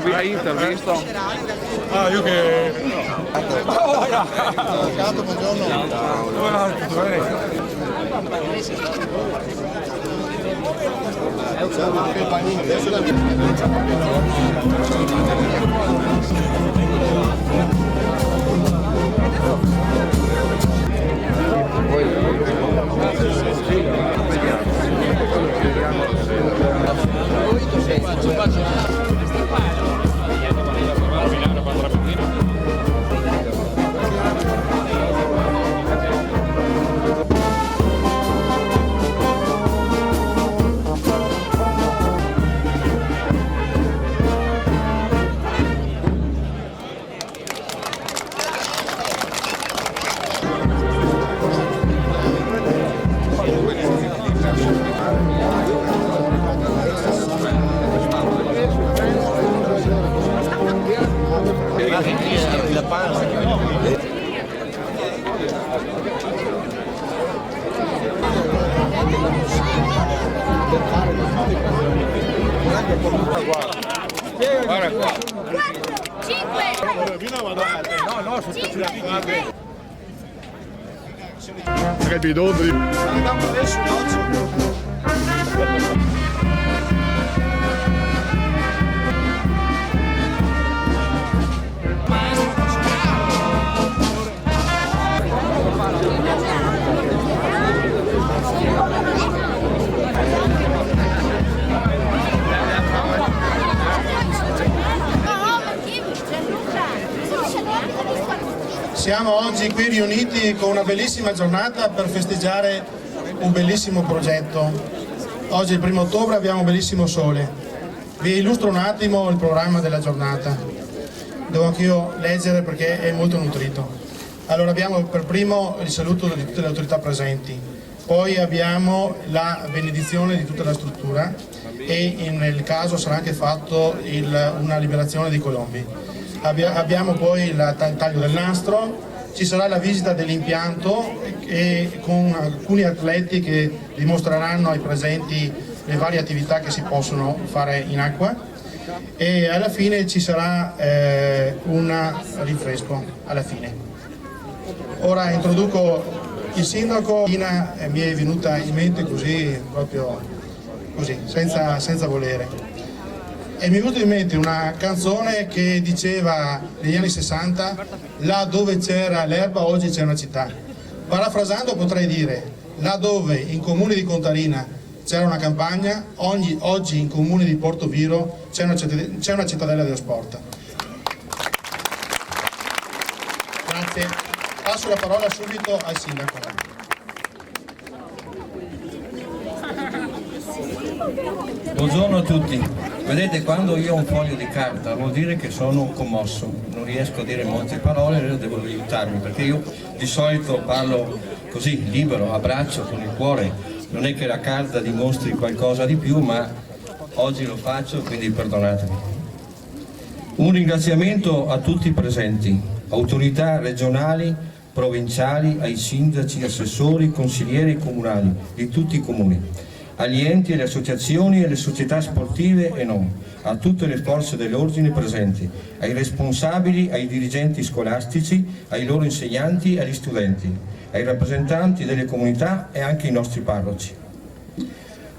hai intervisto? Ah, io che... Avvocato, buongiorno. Tutto bene? Guarda qua. 5! No, sono stati che il bidone di... Andiamo adesso oggi. Siamo oggi qui riuniti con una bellissima giornata per festeggiare un bellissimo progetto. Oggi è il 1° ottobre, abbiamo un bellissimo sole. Vi illustro un attimo il programma della giornata. Devo anch'io leggere perché è molto nutrito. Allora abbiamo per primo il saluto di tutte le autorità presenti, poi abbiamo la benedizione di tutta la struttura e nel caso sarà anche fatto una liberazione dei colombi. Abbiamo poi il taglio del nastro, ci sarà la visita dell'impianto e con alcuni atleti che dimostreranno ai presenti le varie attività che si possono fare in acqua e alla fine ci sarà un rinfresco alla fine. Ora introduco il sindaco. Mi è venuta in mente così, proprio così, senza volere. E mi è venuta in mente una canzone che diceva negli anni 60: là dove c'era l'erba oggi c'è una città. Parafrasando potrei dire: là dove in comune di Contarina c'era una campagna, oggi in comune di Portoviro c'è una cittadella dello sport. Grazie. Passo la parola subito al sindaco. Buongiorno a tutti. Vedete, quando io ho un foglio di carta vuol dire che sono commosso, non riesco a dire molte parole, devo aiutarmi perché io di solito parlo così, libero, abbraccio con il cuore, non è che la carta dimostri qualcosa di più, ma oggi lo faccio, quindi perdonatemi. Un ringraziamento a tutti i presenti, autorità regionali, provinciali, ai sindaci, assessori, consiglieri comunali di tutti i comuni, agli enti, alle associazioni e alle società sportive e non, a tutte le forze dell'ordine presenti, ai responsabili, ai dirigenti scolastici, ai loro insegnanti e agli studenti, ai rappresentanti delle comunità e anche ai nostri parroci.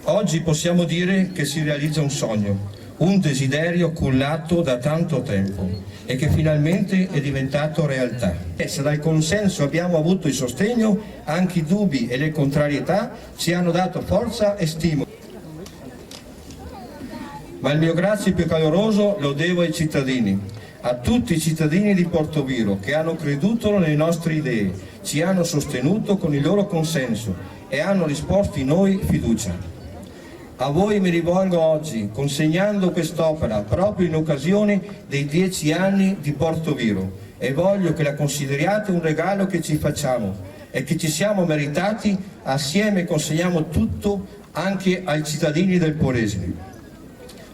Oggi possiamo dire che si realizza un sogno, un desiderio cullato da tanto tempo e che finalmente è diventato realtà. Se dal consenso abbiamo avuto il sostegno, anche i dubbi e le contrarietà ci hanno dato forza e stimolo. Ma il mio grazie più caloroso lo devo ai cittadini, a tutti i cittadini di Portoviro che hanno creduto nelle nostre idee, ci hanno sostenuto con il loro consenso e hanno risposto in noi fiducia. A voi mi rivolgo oggi consegnando quest'opera proprio in occasione dei 10 anni di Portoviro e voglio che la consideriate un regalo che ci facciamo e che ci siamo meritati. Assieme consegniamo tutto anche ai cittadini del Polesine.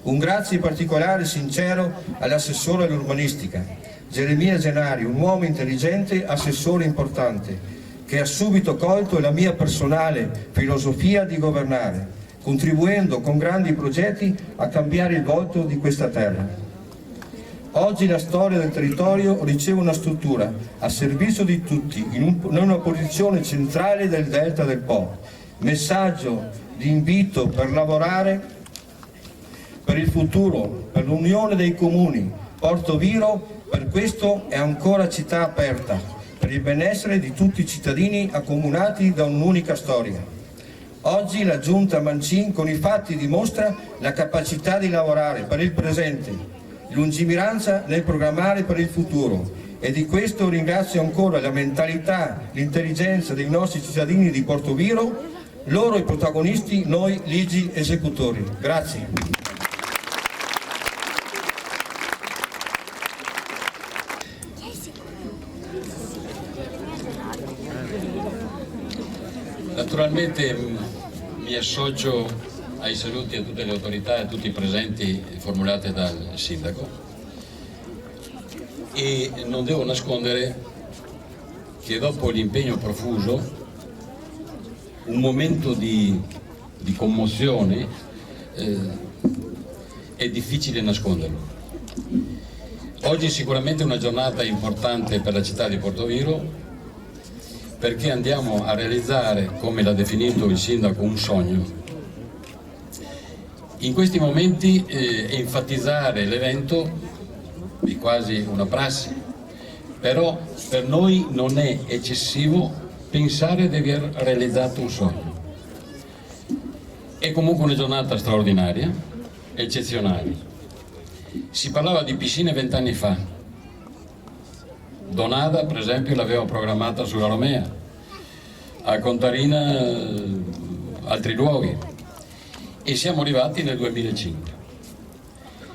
Un grazie particolare e sincero all'assessore all'urbanistica, Geremia Gennari, un uomo intelligente, assessore importante, che ha subito colto la mia personale filosofia di governare, contribuendo con grandi progetti a cambiare il volto di questa terra. Oggi la storia del territorio riceve una struttura a servizio di tutti, in una posizione centrale del Delta del Po. Messaggio di invito per lavorare per il futuro, per l'unione dei comuni. Portoviro per questo è ancora città aperta, per il benessere di tutti i cittadini accomunati da un'unica storia. Oggi la Giunta Mancin con i fatti dimostra la capacità di lavorare per il presente, lungimiranza nel programmare per il futuro, e di questo ringrazio ancora la mentalità, l'intelligenza dei nostri cittadini di Portoviro, loro i protagonisti, noi ligi esecutori. Grazie. Naturalmente mi associo ai saluti a tutte le autorità e a tutti i presenti formulati dal Sindaco, e non devo nascondere che dopo l'impegno profuso un momento di commozione è difficile nasconderlo. Oggi sicuramente è una giornata importante per la città di Portoviro, perché andiamo a realizzare, come l'ha definito il Sindaco, un sogno. In questi momenti enfatizzare l'evento è quasi una prassi, però per noi non è eccessivo pensare di aver realizzato un sogno. È comunque una giornata straordinaria, eccezionale. Si parlava di piscine 20 anni fa. Donada, per esempio, l'aveva programmata sulla Romea, a Contarina altri luoghi, e siamo arrivati nel 2005.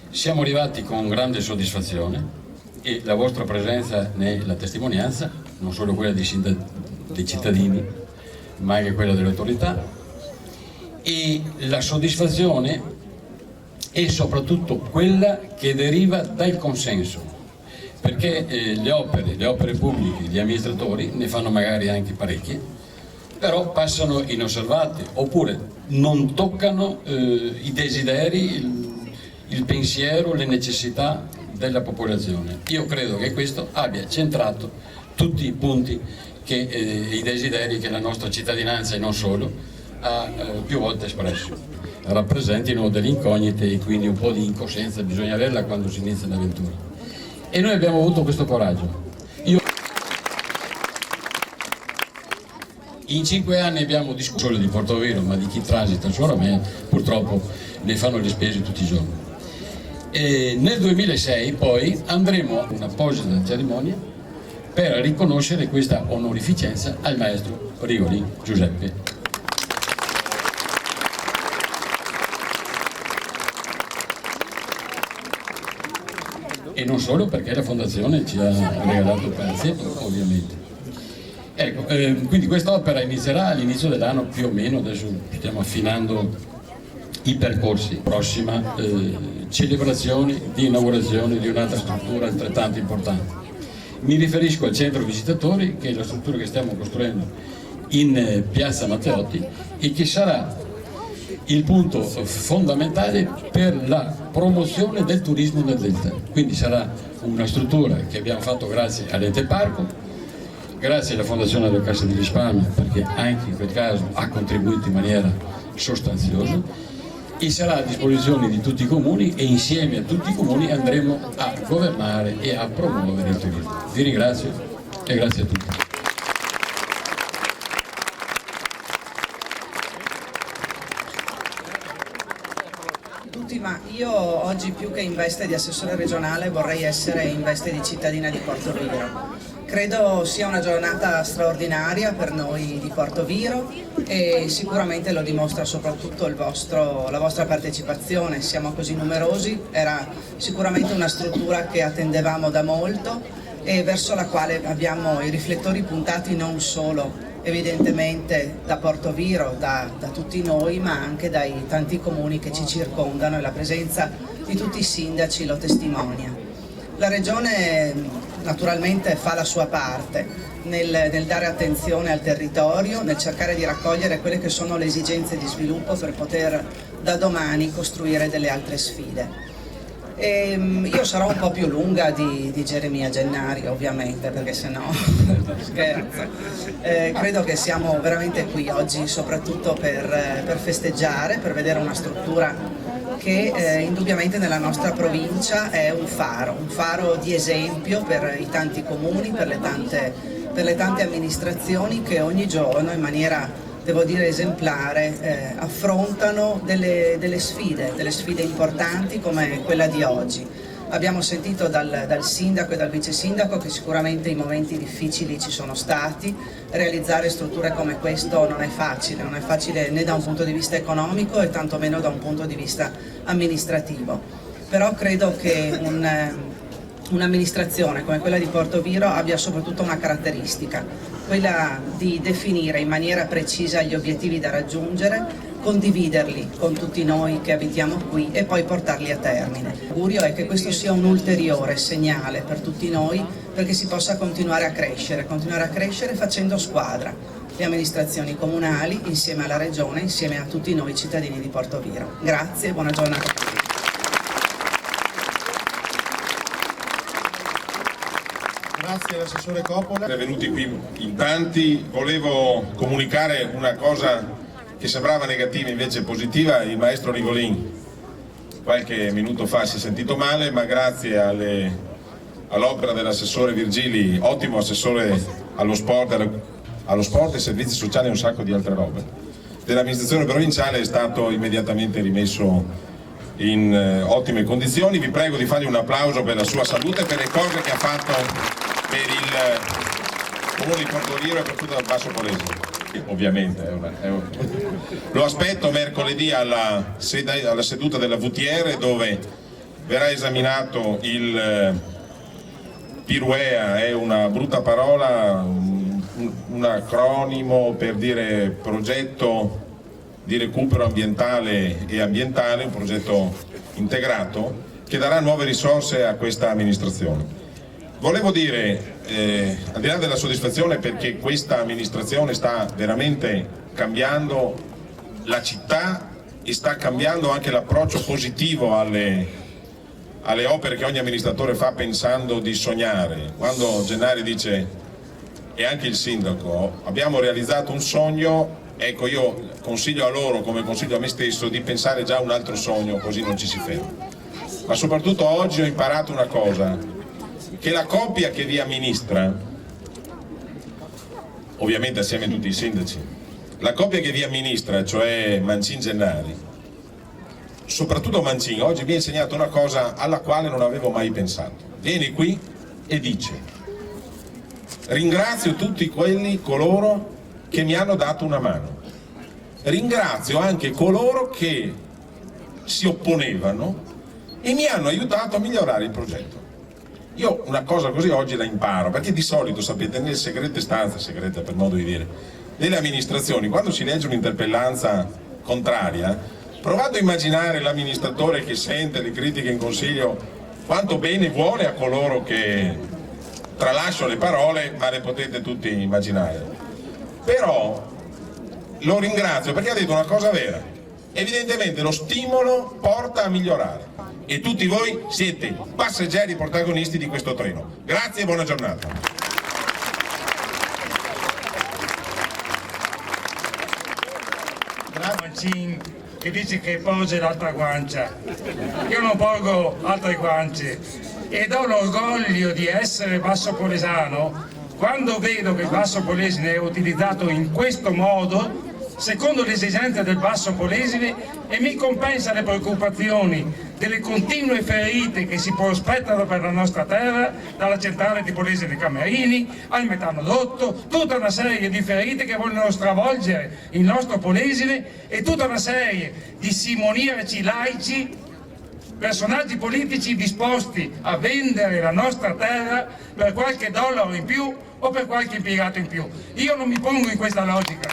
Siamo arrivati con grande soddisfazione, e la vostra presenza ne è la testimonianza, non solo quella dei cittadini, ma anche quella delle autorità, e la soddisfazione è soprattutto quella che deriva dal consenso. Perché le opere pubbliche, gli amministratori ne fanno magari anche parecchie, però passano inosservate, oppure non toccano i desideri, il pensiero, le necessità della popolazione. Io credo che questo abbia centrato tutti i punti, i desideri che la nostra cittadinanza, e non solo, ha più volte espresso. Rappresentino delle incognite, e quindi un po' di incoscienza bisogna averla quando si inizia l'avventura. E noi abbiamo avuto questo coraggio. In 5 anni abbiamo discusso solo di Portoviro, ma di chi transita su Romea purtroppo ne fanno le spese tutti i giorni. E nel 2006 poi andremo a un'apposita cerimonia per riconoscere questa onorificenza al maestro Rigoli Giuseppe. E non solo, perché la Fondazione ci ha regalato il palazzetto, ovviamente. Ecco, quindi quest'opera inizierà all'inizio dell'anno più o meno, adesso stiamo affinando i percorsi. Prossima celebrazione di inaugurazione di un'altra struttura altrettanto importante. Mi riferisco al centro visitatori, che è la struttura che stiamo costruendo in piazza Matteotti, e che sarà il punto fondamentale per la promozione del turismo del Delta. Quindi sarà una struttura che abbiamo fatto grazie all'Ente Parco, grazie alla Fondazione della Cassa di Risparmio, perché anche in quel caso ha contribuito in maniera sostanziosa, e sarà a disposizione di tutti i comuni, e insieme a tutti i comuni andremo a governare e a promuovere il turismo. Vi ringrazio e grazie a tutti. Ma io oggi, più che in veste di assessore regionale, vorrei essere in veste di cittadina di Portoviro. Credo sia una giornata straordinaria per noi di Portoviro, e sicuramente lo dimostra soprattutto la vostra partecipazione. Siamo così numerosi, era sicuramente una struttura che attendevamo da molto e verso la quale abbiamo i riflettori puntati non solo evidentemente da Portoviro, da tutti noi, ma anche dai tanti comuni che ci circondano, e la presenza di tutti i sindaci lo testimonia. La Regione naturalmente fa la sua parte nel dare attenzione al territorio, nel cercare di raccogliere quelle che sono le esigenze di sviluppo per poter da domani costruire delle altre sfide. Io sarò un po' più lunga di Geremia Gennari, ovviamente, perché sennò scherzo. Credo che siamo veramente qui oggi soprattutto per festeggiare, per vedere una struttura che indubbiamente nella nostra provincia è un faro di esempio per i tanti comuni, per le tante amministrazioni che ogni giorno in maniera, devo dire, esemplare affrontano delle sfide importanti come quella di oggi. Abbiamo sentito dal sindaco e dal vice sindaco che sicuramente i momenti difficili ci sono stati, realizzare strutture come questo non è facile né da un punto di vista economico e tantomeno da un punto di vista amministrativo, però credo che un'amministrazione come quella di Portoviro abbia soprattutto una caratteristica, quella di definire in maniera precisa gli obiettivi da raggiungere, condividerli con tutti noi che abitiamo qui e poi portarli a termine. L'augurio è che questo sia un ulteriore segnale per tutti noi perché si possa continuare a crescere facendo squadra, le amministrazioni comunali insieme alla Regione, insieme a tutti noi cittadini di Portoviro. Grazie e buona giornata a tutti. Grazie all'assessore Coppola. Venuti qui in tanti, volevo comunicare una cosa che sembrava negativa invece positiva. Il maestro Rigolin qualche minuto fa si è sentito male, ma grazie all'opera dell'assessore Virgili, ottimo assessore allo sport e servizi sociali e un sacco di altre robe, dell'amministrazione provinciale, è stato immediatamente rimesso in ottime condizioni. Vi prego di fargli un applauso per la sua salute e per le cose che ha fatto per il comune di Portoviro e per tutto il Basso Polesine. Ovviamente lo aspetto mercoledì alla seduta della VTR, dove verrà esaminato il PIRUEA, è una brutta parola, un acronimo per dire progetto di recupero ambientale e ambientale, un progetto integrato che darà nuove risorse a questa amministrazione. Volevo dire, al di là della soddisfazione perché questa amministrazione sta veramente cambiando la città e sta cambiando anche l'approccio positivo alle opere che ogni amministratore fa pensando di sognare. Quando Gennari dice, e anche il sindaco, abbiamo realizzato un sogno, ecco, io consiglio a loro, come consiglio a me stesso, di pensare già a un altro sogno, così non ci si ferma. Ma soprattutto oggi ho imparato una cosa, che la coppia che vi amministra, ovviamente assieme a tutti i sindaci, la coppia che vi amministra, cioè Mancin-Gennari, soprattutto Mancin, oggi vi ha insegnato una cosa alla quale non avevo mai pensato. Viene qui e dice: ringrazio tutti coloro che mi hanno dato una mano, ringrazio anche coloro che si opponevano e mi hanno aiutato a migliorare il progetto. Io una cosa così oggi la imparo, perché di solito, sapete, nelle segrete stanze, segrete per modo di dire, delle amministrazioni, quando si legge un'interpellanza contraria, provate a immaginare l'amministratore che sente le critiche in consiglio, quanto bene vuole a coloro che, tralascio le parole, ma le potete tutti immaginare. Però lo ringrazio perché ha detto una cosa vera, evidentemente lo stimolo porta a migliorare. E tutti voi siete passeggeri protagonisti di questo treno. Grazie e buona giornata. Mancin che dice che porge l'altra guancia. Io non porgo altre guance ed ho l'orgoglio di essere bassopolesano quando vedo che il Basso Polesine è utilizzato in questo modo, secondo le esigenze del Basso Polesine, e mi compensa le preoccupazioni delle continue ferite che si prospettano per la nostra terra, dalla centrale di Polesine Camerini al metanodotto, tutta una serie di ferite che vogliono stravolgere il nostro Polesine e tutta una serie di simoniaci laici, personaggi politici disposti a vendere la nostra terra per qualche dollaro in più o per qualche impiegato in più. Io non mi pongo in questa logica.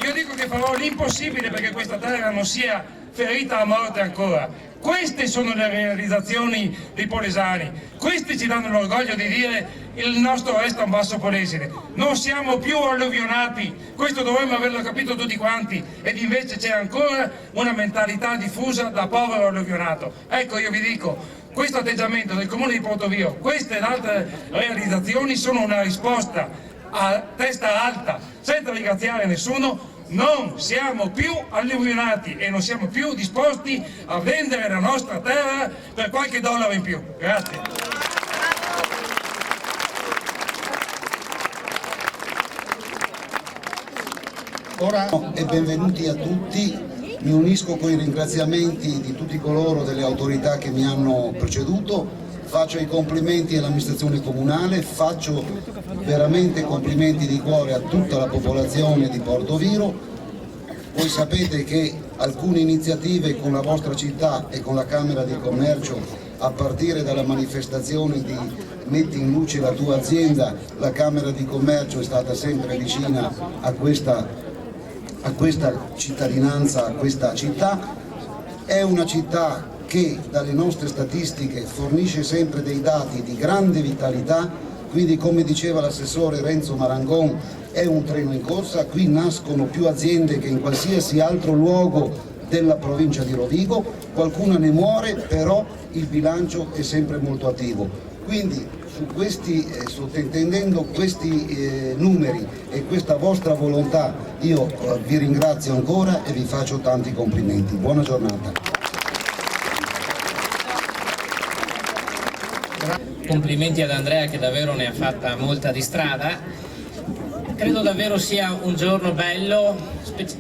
Io dico che farò l'impossibile perché questa terra non sia ferita a morte ancora. Queste sono le realizzazioni dei polesani, questi ci danno l'orgoglio di dire il nostro resta un basso polesine. Non siamo più alluvionati, questo dovremmo averlo capito tutti quanti, ed invece c'è ancora una mentalità diffusa da povero alluvionato. Ecco, io vi dico, questo atteggiamento del Comune di Portoviejo, queste ed altre realizzazioni sono una risposta a testa alta, senza ringraziare nessuno. Non siamo più alluvionati e non siamo più disposti a vendere la nostra terra per qualche dollaro in più. Grazie. Ora e benvenuti a tutti, mi unisco con i ringraziamenti di tutti coloro delle autorità che mi hanno preceduto, faccio i complimenti all'amministrazione comunale, faccio veramente complimenti di cuore a tutta la popolazione di Portoviejo. Voi sapete che alcune iniziative con la vostra città e con la Camera di Commercio, a partire dalla manifestazione di Metti in luce la tua azienda, la Camera di Commercio è stata sempre vicina a questa cittadinanza, a questa città. È una città che dalle nostre statistiche fornisce sempre dei dati di grande vitalità, quindi come diceva l'assessore Renzo Marangon è un treno in corsa, qui nascono più aziende che in qualsiasi altro luogo della provincia di Rovigo, qualcuna ne muore, però il bilancio è sempre molto attivo. Quindi su questi, sottintendendo questi numeri e questa vostra volontà, io vi ringrazio ancora e vi faccio tanti complimenti. Buona giornata. Complimenti ad Andrea che davvero ne ha fatta molta di strada. Credo davvero sia un giorno bello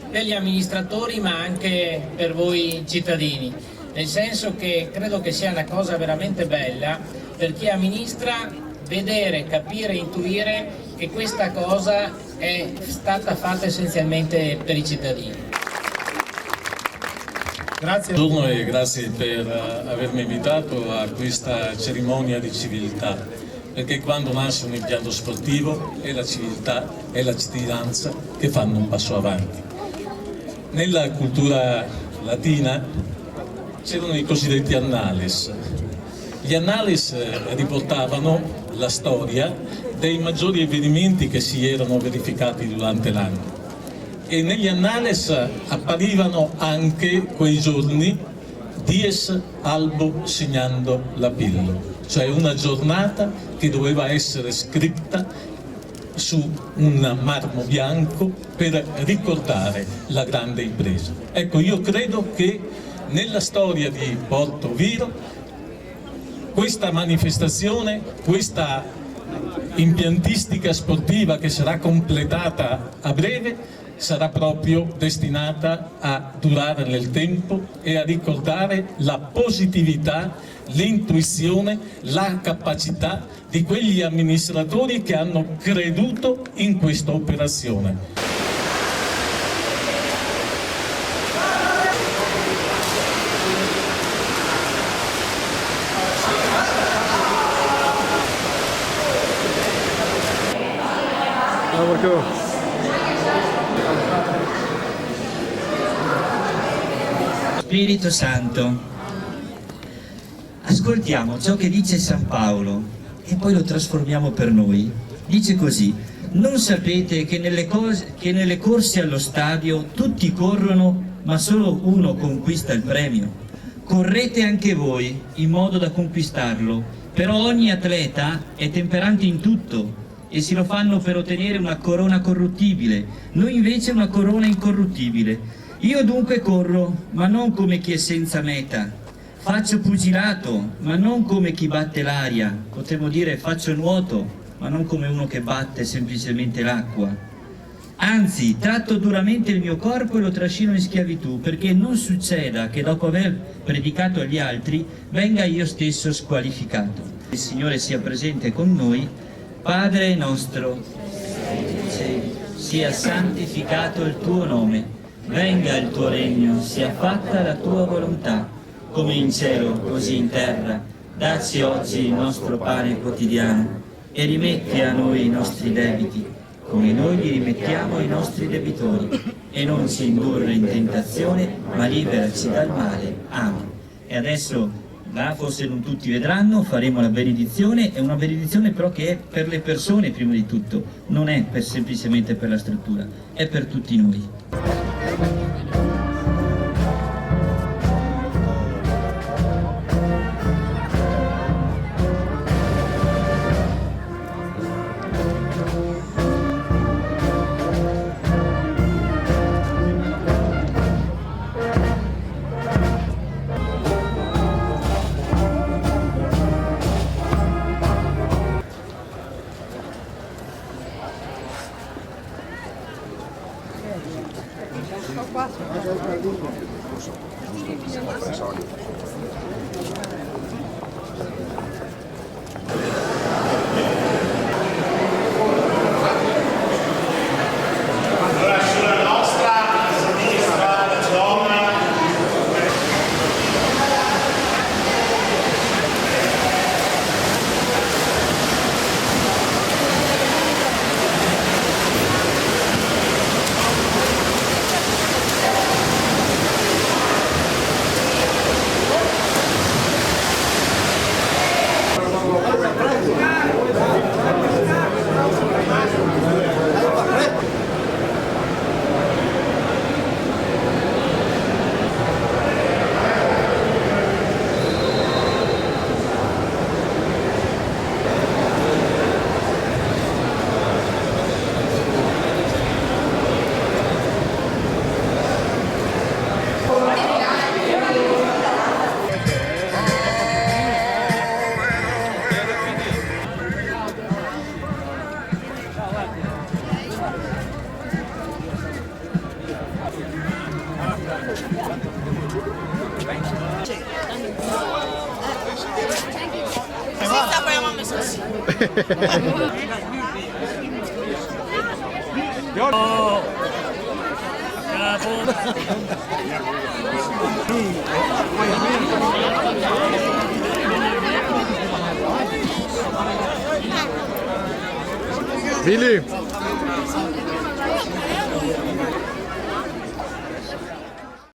per gli amministratori ma anche per voi cittadini, nel senso che credo che sia una cosa veramente bella per chi amministra vedere, capire, intuire che questa cosa è stata fatta essenzialmente per i cittadini. Grazie. Buongiorno e grazie per avermi invitato a questa cerimonia di civiltà, perché quando nasce un impianto sportivo è la civiltà e la cittadinanza che fanno un passo avanti. Nella cultura latina c'erano i cosiddetti annales. Gli annales riportavano la storia dei maggiori avvenimenti che si erano verificati durante l'anno. E negli annales apparivano anche quei giorni dies albo signando la pillo, cioè una giornata che doveva essere scritta su un marmo bianco per ricordare la grande impresa. Ecco, io credo che nella storia di Portoviejo questa manifestazione, questa impiantistica sportiva che sarà completata a breve, sarà proprio destinata a durare nel tempo e a ricordare la positività, l'intuizione, la capacità di quegli amministratori che hanno creduto in questa operazione. Spirito Santo, ascoltiamo ciò che dice San Paolo e poi lo trasformiamo per noi. Dice così: non sapete che nelle corse allo stadio tutti corrono ma solo uno conquista il premio? Correte anche voi in modo da conquistarlo, però ogni atleta è temperante in tutto e si lo fanno per ottenere una corona corruttibile, noi invece una corona incorruttibile. Io dunque corro, ma non come chi è senza meta. Faccio pugilato, ma non come chi batte l'aria. Potremmo dire faccio nuoto, ma non come uno che batte semplicemente l'acqua. Anzi, tratto duramente il mio corpo e lo trascino in schiavitù, perché non succeda che dopo aver predicato agli altri venga io stesso squalificato. Il Signore sia presente con noi. Padre nostro, sia santificato il tuo nome. Venga il tuo regno, sia fatta la tua volontà, come in cielo, così in terra. Dacci oggi il nostro pane quotidiano e rimetti a noi i nostri debiti, come noi li rimettiamo ai nostri debitori. e non ci indurre in tentazione, ma liberaci dal male. Amen. E adesso, là forse non tutti vedranno, faremo la benedizione, è una benedizione però che è per le persone prima di tutto, non è semplicemente per la struttura, è per tutti noi. Billy!